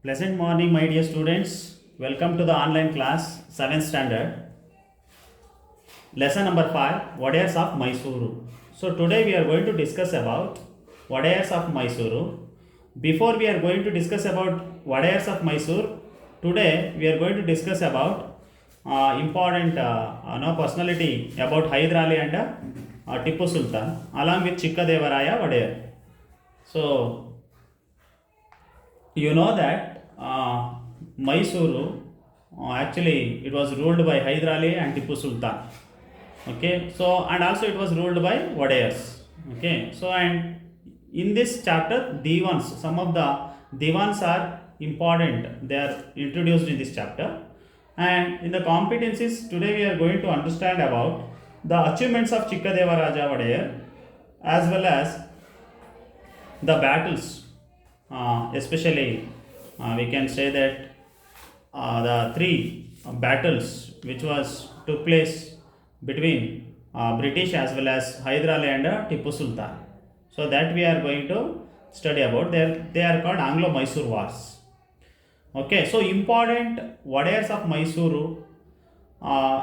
Pleasant morning, my dear students. Welcome to the online class, 7th standard. Lesson number 5, Wodeyars of Mysore. So today we are going to discuss about Wodeyars of Mysore. Before we are going to discuss about Wodeyars of Mysore, today we are going to discuss about important personality about Hyder Ali and Tipu Sultan along with Chikkadevaraya Wodeyar. So you know that Mysuru actually it was ruled by Hyder Ali and Tipu Sultan. Okay, so and also it was ruled by Wodeyars. Okay, so and in this chapter, Divans, some of the Divans are important. They are introduced in this chapter. And in the competencies, today we are going to understand about the achievements of Chikkadevaraja Wodeyar as well as the battles, especially we can say that the three battles which was took place between British as well as Hyder Ali and Tipu Sultan. So that we are going to study about. They are called Anglo-Mysore Wars. Okay, so important Wodeyars of Mysuru.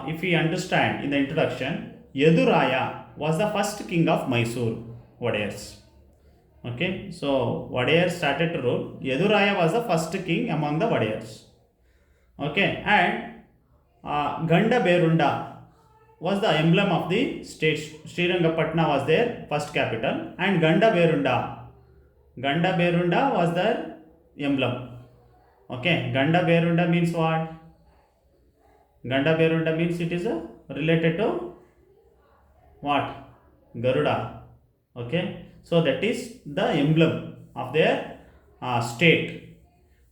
If we understand in the introduction, Yeduraya was the first king of Mysore Wodeyars. Okay, so Wodeyars started to rule. Yeduraya was the first king among the Wodeyars. Okay, and Ganda Berunda was the emblem of the state. Srirangapatna was their first capital, and Ganda Berunda was their emblem. Okay, Ganda Berunda means what? Ganda Berunda means it is related to what? Garuda. Okay, so that is the emblem of their state.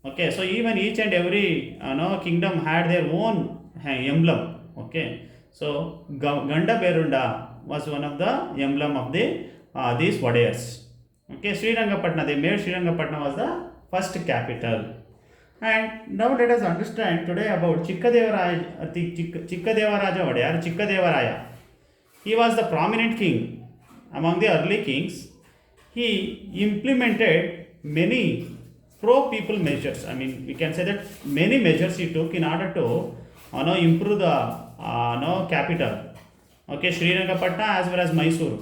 Okay, so even each and every kingdom had their own emblem. Okay, so Ganda Berunda was one of the emblem of the these Wodeyars. Okay, Srirangapatna, they made Srirangapatna was the first capital. And now let us understand today about Chikkadevaraja Wodeyar, Chikkadevaraya. He was the prominent king among the early kings. He implemented many pro-people measures. I mean, we can say that many measures he took in order to improve the capital. Okay, Srirangapatna as well as Mysore.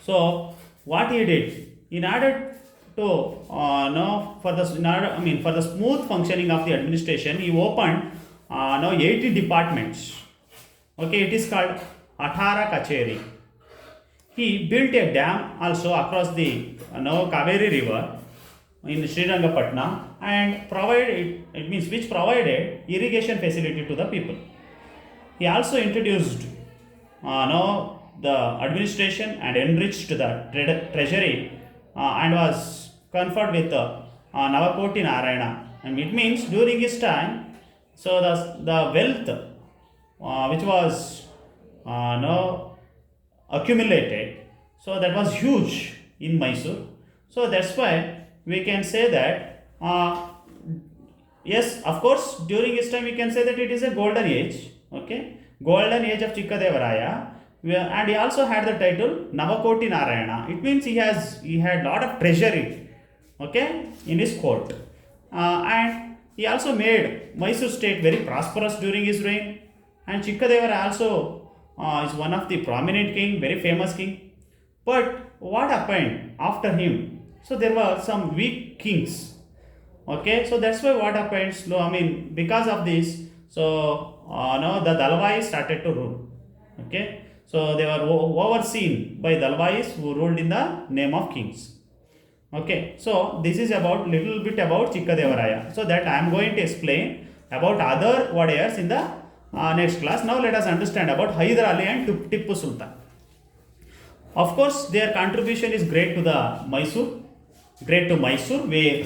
So what he did in order to for the smooth functioning of the administration, he opened 80 departments. Okay, it is called Athara Kacheri. He built a dam also across the Kaveri river in Srirangapatna and provided it means which provided irrigation facility to the people. He also introduced the administration and enriched the treasury and was conferred with Navakoti Narayana. And it means during his time, so the wealth which was accumulated, so that was huge in Mysore. So that's why we can say that yes, of course, during his time we can say that it is a golden age. Okay, golden age of Chikkadevaraya, and he also had the title Navakoti Narayana. It means he had lot of treasury, okay, in his court, and he also made Mysore state very prosperous during his reign. And Chikkadevaraya also is one of the prominent king, very famous king. But what happened after him? So there were some weak kings. Okay, so that's why what happened. Because of this, so the Dalwais started to rule. Okay, so they were overseen by Dalwais who ruled in the name of kings. Okay, so this is about little bit about Chikkadevaraya. So that I am going to explain about other Wodeyars in the next class. Now let us understand about Hyder Ali and Tipu Sultan. Of course, their contribution is great to Mysore, where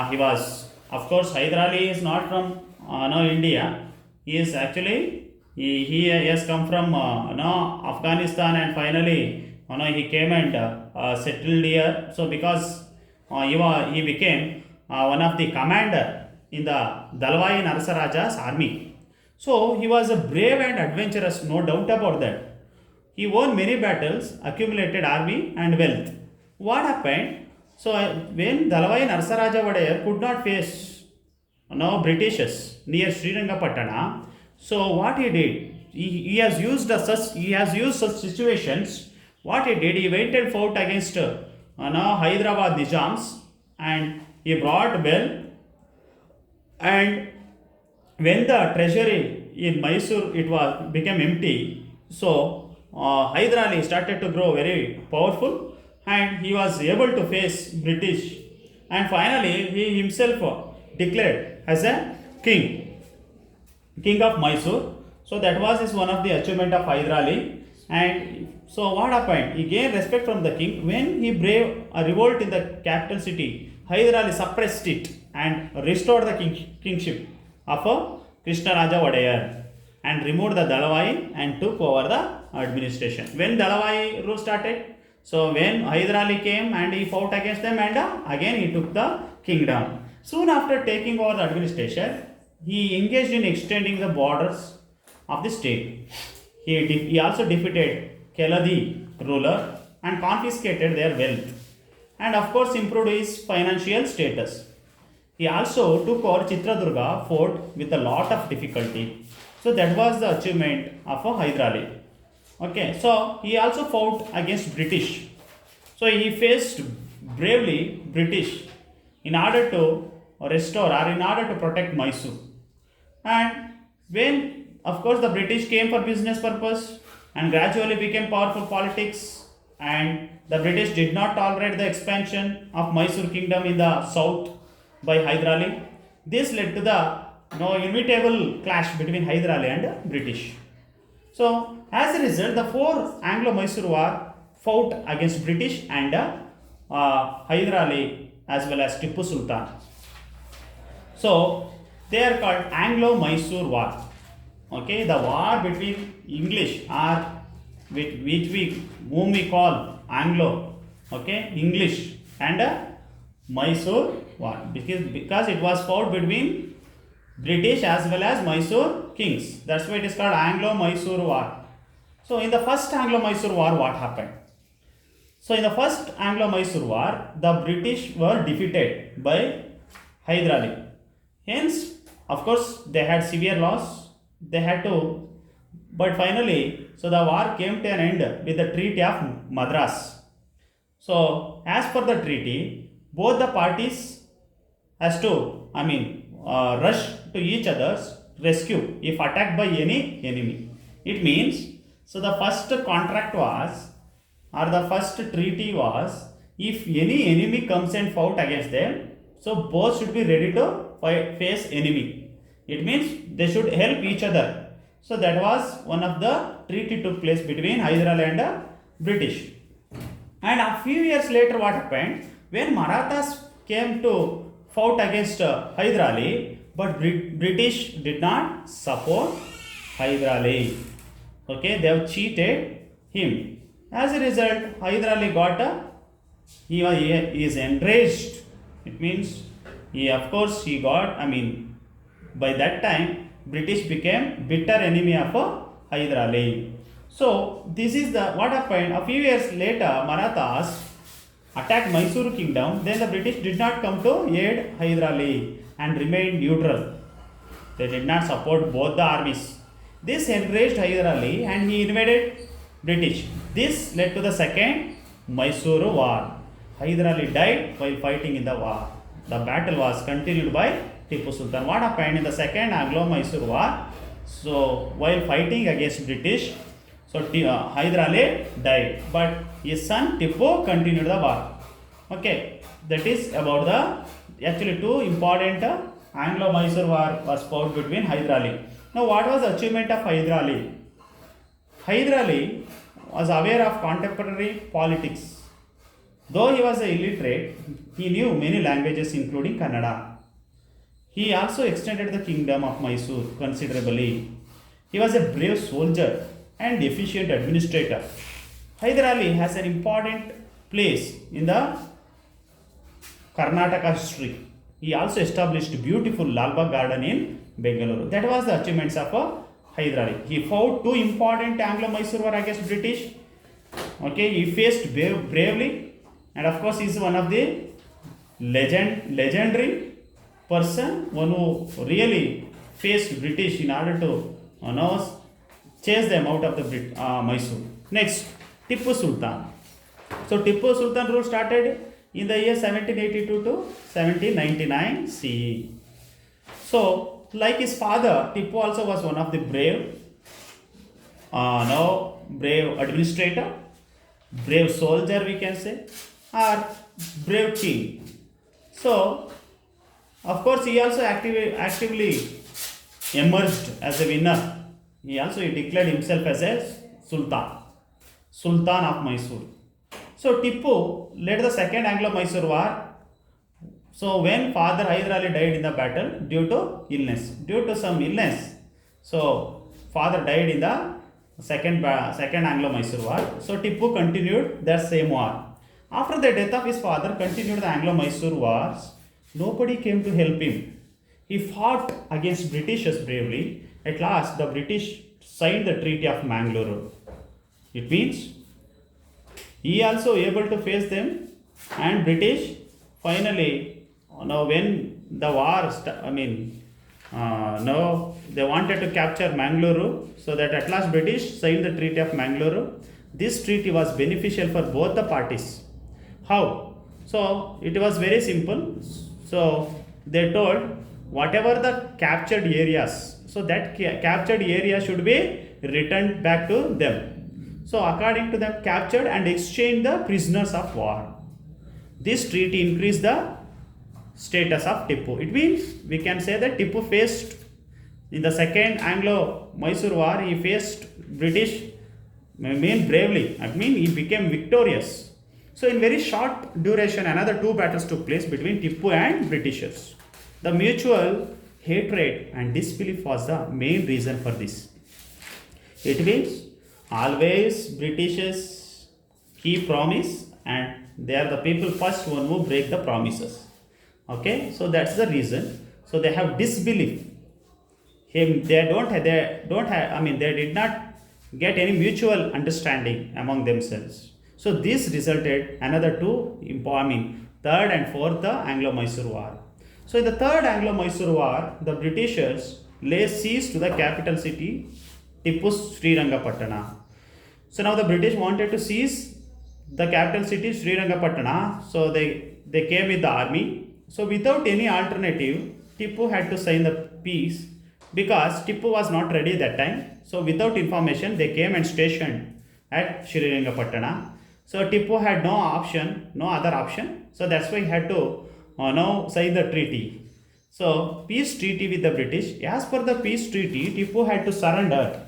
he was. Of course, Hyder Ali is not from India. He is actually he has come from Afghanistan, and finally he came and settled here. So because he became one of the commander in the Dalwai Narasaraja's army. So he was a brave and adventurous, no doubt about that. He won many battles, accumulated army and wealth. What happened? So when Dalavai Narsaraja Wodeyar could not face Britishers near Srirangapatna, so what he did, he has used such situations. What he did, he went and fought against Hyderabad Nizams, and he brought bell. And when the treasury in Mysore it was became empty, so Hyder Ali started to grow very powerful, and he was able to face British, and finally he himself declared as a king of Mysore. So that was his one of the achievement of Hyder Ali. And so what happened? He gained respect from the king when he braved a revolt in the capital city. Hyder Ali suppressed it and restored the kingship of Krishna Raja Wodeyar and removed the Dalavai and took over the administration. When Dalavai rule started, so when Hyder Ali came and he fought against them, and again he took the kingdom. Soon after taking over the administration, he engaged in extending the borders of the state. He also defeated Keladi ruler and confiscated their wealth, and of course improved his financial status. He also took over Chitradurga fort with a lot of difficulty. So that was the achievement of Hyder Ali. Okay, so he also fought against British. So he faced bravely British in order to restore or in order to protect Mysore. And when, of course, the British came for business purpose and gradually became powerful politics, and the British did not tolerate the expansion of Mysore kingdom in the south by Hyder Ali. This led to the inevitable clash between Hyder Ali and British. So, as a result, the four Anglo-Mysore War fought against British and Hyder Ali as well as Tipu Sultan. So, they are called Anglo-Mysore War. Okay, the war between English or whom we call Anglo, okay, English and Mysore War, because it was fought between British as well as Mysore kings. That's why it is called Anglo-Mysore War. So in the first Anglo-Mysore War, what happened? So in the first Anglo-Mysore War, the British were defeated by Hyder Ali. Hence, of course, they had severe loss. They had to, but finally, so the war came to an end with the Treaty of Madras. So as per the treaty, both the parties has to, rush to each other's rescue if attacked by any enemy. It means, so the first contract was, or the first treaty was, if any enemy comes and fought against them, so both should be ready to face enemy. It means they should help each other. So that was one of the treaty took place between Hyder Ali and British. And a few years later, what happened? When Marathas came to fought against Hyder Ali, but British did not support Hyder Ali. Okay, they have cheated him. As a result, Hyder Ali he is enraged. It means he got, by that time, British became bitter enemy of Hyder Ali. So this is what happened. A few years later, Marathas attacked Mysore kingdom. Then the British did not come to aid Hyder Ali and remained neutral. They did not support both the armies. This enraged Hyder Ali and he invaded British. This led to the second Mysore War. Hyder Ali died while fighting in the war. The battle was continued by Tipu Sultan. What happened in the second Anglo-Mysore War? So while fighting against British, so Hyder Ali died, but his son Tipu continued the war. Okay, that is about the actually two important Anglo-Mysore War was fought between Hyder Ali. Now, what was the achievement of Hyder Ali? Hyder Ali was aware of contemporary politics. Though he was illiterate, he knew many languages including Kannada. He also extended the kingdom of Mysore considerably. He was a brave soldier and efficient administrator. Hyder Ali has an important place in the Karnataka history. He also established beautiful Lalbagh garden in Bengaluru. That was the achievements of Hyder Ali. He fought two important Anglo-Mysore war against British. Okay, he faced bravely and of course he is one of the legendary person, one who really faced British in order to chase them out of the Mysore. Next, Tipu Sultan. So Tipu Sultan rule started in the year 1782 to 1799 CE. So, like his father, Tipu also was one of the brave administrator, brave soldier, we can say, or brave king. So, of course, he also actively emerged as a winner. He declared himself as a Sultan of Mysore. So Tipu led the second Anglo-Mysore war. So when Father Hyder Ali died in the battle due to some illness, so father died in the second Anglo-Mysore war. So Tipu continued that same war. After the death of his father, continued the Anglo-Mysore wars. Nobody came to help him. He fought against Britishers bravely. At last, the British signed the Treaty of Mangalore. It means he also able to face them, and British finally, when the war, they wanted to capture Mangalore, so that at last British signed the Treaty of Mangalore. This treaty was beneficial for both the parties. How? So it was very simple. So they told whatever the captured areas, so that captured area should be returned back to them. So according to them, captured and exchanged the prisoners of war. This treaty increased the status of Tipu. It means we can say that Tipu faced in the second Anglo-Mysore war, he faced British bravely. He became victorious. So in very short duration, another two battles took place between Tipu and Britishers. The mutual hatred and disbelief was the main reason for this. It means always Britishers keep promise, and they are the people first one who break the promises. Okay, so that's the reason. So they have disbelief. They did not get any mutual understanding among themselves. So this resulted another third and fourth Anglo-Mysore war. So in the third Anglo-Mysore war, the Britishers lay siege to the capital city Tipu's Srirangapatna. So now the British wanted to seize the capital city Srirangapatna. So they came with the army. So without any alternative, Tipu had to sign the peace because Tipu was not ready that time. So without information, they came and stationed at Srirangapatna. So Tipu had no other option. So that's why he had to now sign the treaty. So peace treaty with the British. As per the peace treaty, Tipu had to surrender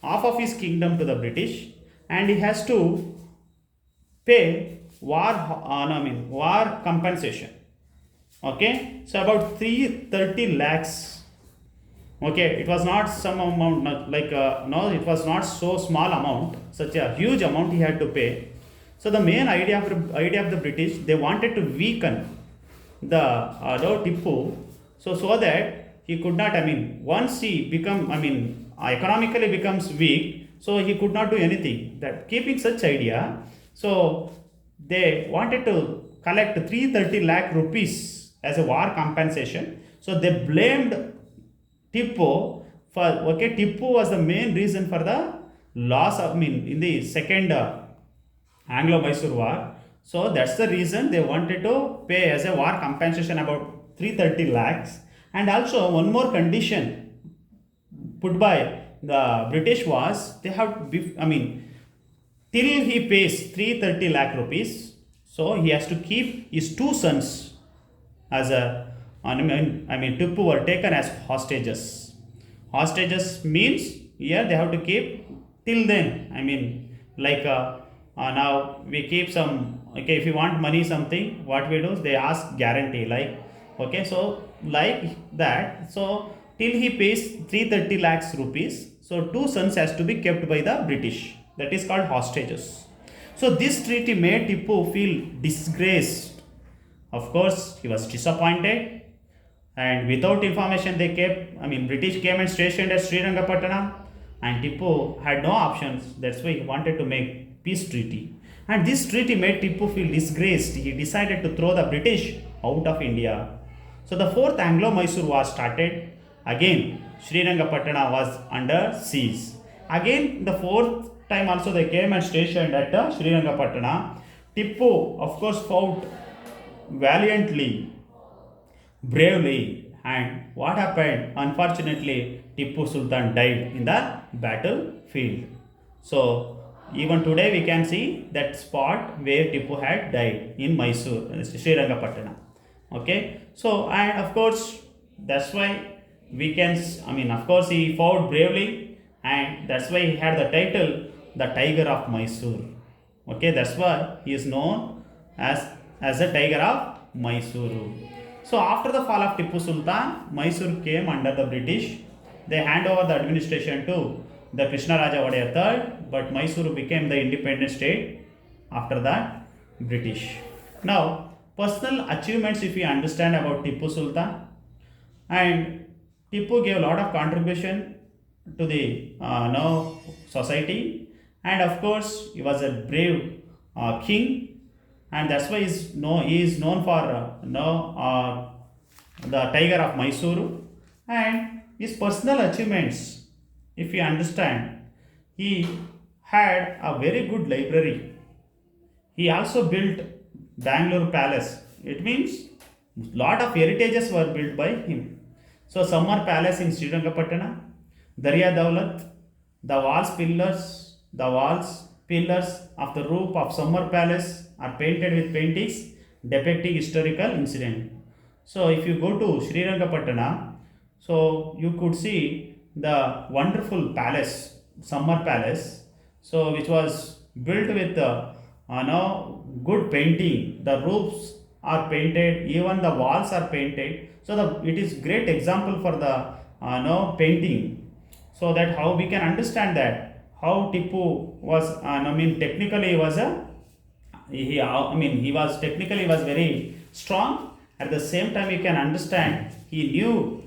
half of his kingdom to the British, and he has to pay war compensation. Okay, so about 330 lakhs. Okay, it was not some amount, it was not so small amount, such a huge amount he had to pay. So the main idea of the British, they wanted to weaken the Tipu, so that he could not, once he economically becomes weak, so he could not do anything. That keeping such idea, so they wanted to collect 330 lakh rupees as a war compensation. So they blamed Tipu Tipu was the main reason for the loss in the second Anglo-Mysore war. So that's the reason they wanted to pay as a war compensation about 330 lakhs. And also one more condition put by the British was they have till he pays 330 lakh rupees, so he has to keep his two sons as Tipu were taken as hostages. Hostages means here they have to keep till then. Now we keep some. Okay, if you want money something, what we do is they ask guarantee so like that. So till he pays 330 lakhs rupees, so two sons has to be kept by the British. That is called hostages. So this treaty made Tipu feel disgraced. Of course, he was disappointed, and without information, British came and stationed at Srirangapatna, and Tipu had no options. That's why he wanted to make peace treaty. And this treaty made Tipu feel disgraced. He decided to throw the British out of India. So the fourth Anglo-Mysore war started. Again, Srirangapatna was under siege. Again, the fourth time also they came and stationed at Srirangapatna. Tipu, of course, fought valiantly, bravely, and what happened? Unfortunately, Tipu Sultan died in the battlefield. So, even today we can see that spot where Tipu had died in Mysore, Srirangapatna. Okay, so and of course, that's why we can, of course, he fought bravely, and that's why he had the title the Tiger of Mysore. Okay, that's why he is known as a Tiger of Mysore. So after the fall of Tipu Sultan, Mysore came under the British. They hand over the administration to the Krishnaraja Wodeyar III, but Mysore became the independent state after that British. Now, personal achievements if we understand about Tipu Sultan, and Tipu gave a lot of contribution to the society, and of course he was a brave king, and that's why he is known for the Tiger of Mysore. And his personal achievements, if you understand, he had a very good library. He also built Bangalore Palace. It means lot of heritages were built by him. So Summer Palace in Srirangapatna, Darya Daulat, the walls pillars of the roof of Summer Palace are painted with paintings depicting historical incident. So if you go to Srirangapatna, so you could see the wonderful palace, Summer Palace, so which was built with good painting. The roofs are painted, even the walls are painted. So it is great example for the painting. So that how we can understand that how Tipu was, technically he was he was technically was very strong. At the same time, you can understand he knew,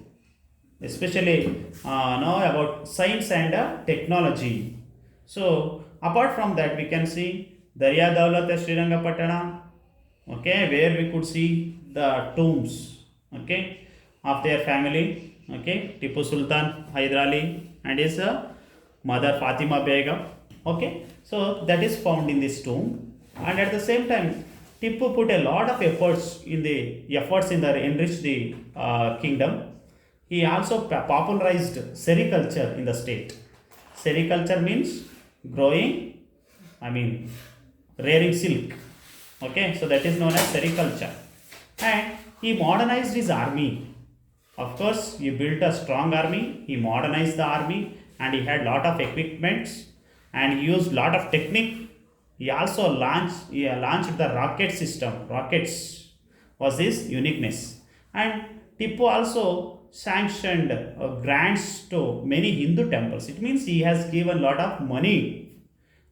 especially know about science and technology. So apart from that, we can see Darya Daulat at Srirangapatna, okay, where we could see the tombs, okay, of their family, okay, Tipu Sultan Hyderali and his mother Fatima Begum, okay. So that is found in this tomb, and at the same time, Tipu put a lot of efforts in the enrich the kingdom. He also popularized sericulture in the state. Sericulture means growing, rearing silk. Okay, so that is known as sericulture. And he modernized his army. Of course, he built a strong army. He modernized the army, and he had lot of equipments, and he used lot of technique. He also launched the rocket system. Rockets was his uniqueness. And Tipu also sanctioned grants to many Hindu temples. It means he has given lot of money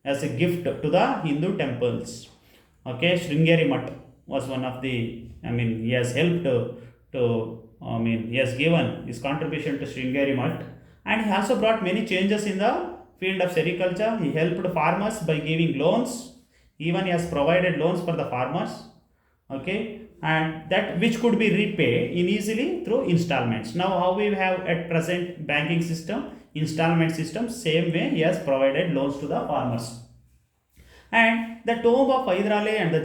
as a gift to the Hindu temples. Okay, Sringeri Mutt was one of the, he has helped he has given his contribution to Sringeri Mutt, and he also brought many changes in the field of sericulture. He helped farmers by giving loans. Even he has provided loans for the farmers. Okay, and that which could be repaid in easily through installments. Now, how we have at present banking system, installment system, same way he has provided loans to the farmers. And the tomb of Hyderali and the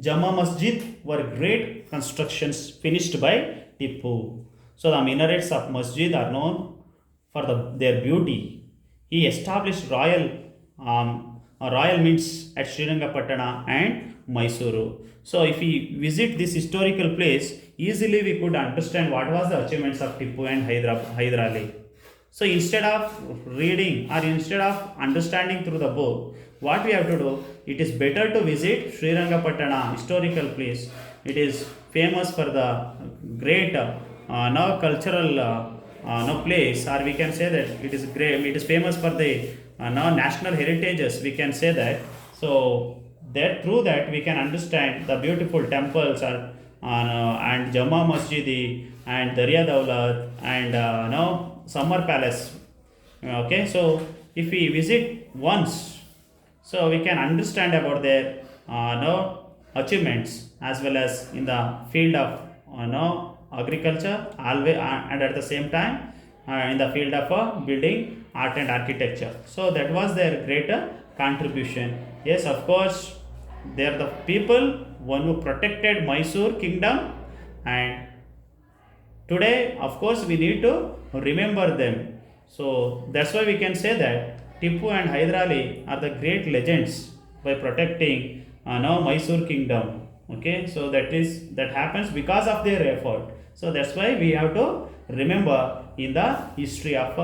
Jama Masjid were great constructions finished by Tipu. So the minarets of Masjid are known for their beauty. He established royal mints at Srirangapatna and Mysuru. So if we visit this historical place, easily we could understand what was the achievements of Tipu and Hyderali. So instead of reading or instead of understanding through the book, what we have to do, it is better to visit Srirangapatna historical place. It is famous for the great cultural place, or we can say that it is great. It is famous for the national heritages. We can say that. So that through that we can understand the beautiful temples and Jama Masjid and Darya Daulat and Summer Palace. Okay, so if we visit once, So we can understand about their achievements as well as in the field of agriculture, always, and at the same time in the field of building, art and architecture. So that was their greater contribution. Yes, of course, they are the people one who protected Mysore kingdom, and today, of course, we need to remember them. So that's why we can say that Tipu and Hyder Ali are the great legends by protecting now Mysore kingdom. Okay, so that happens because of their effort. So that's why we have to remember in the history of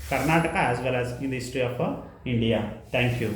Karnataka as well as in the history of India. Thank you.